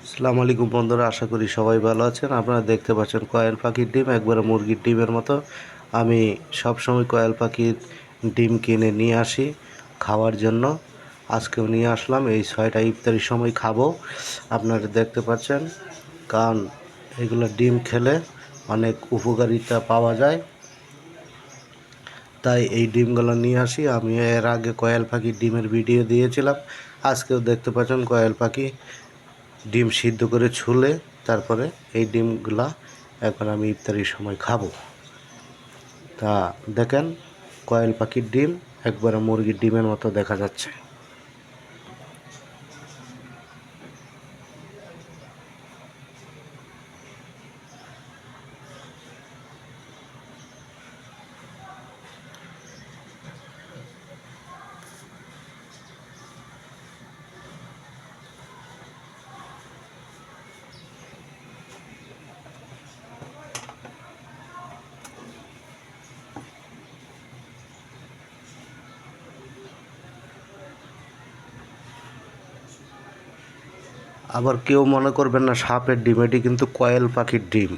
আসসালামু আলাইকুম বন্ধুরা, আশা করি সবাই ভালো আছেন। আপনারা দেখতে পাচ্ছেন কয়েল পাখির ডিম, একবারে মুরগির ডিমের মতো। আমি সব সময় কয়েল পাখির ডিম কিনে নিয়ে আসি খাওয়ার জন্য। আজকেও নিয়ে আসলাম, এই 6টা ইফতারির সময় খাবো। আপনারা দেখতে পাচ্ছেন, কারণ এগুলো ডিম খেলে অনেক উপকারিতা পাওয়া যায়, তাই এই ডিমগুলো নিয়ে আসি। আমি এর আগে কয়েল পাখির ডিমের ভিডিও দিয়েছিলাম। আজকেও দেখতে পাচ্ছেন কয়েল পাখি ডিম সিদ্ধ করে ছুলে তারপরে এই ডিমগুলা এখন আমি ইফতারির সময় খাবো। তা দেখেন, কয়েল পাখির ডিম একবারে মুরগির ডিমের মতো দেখা যাচ্ছে। আবার কেউ মনে করবেন না সাপের ডিম, এটি কিন্তু কয়েল পাখির ডিম।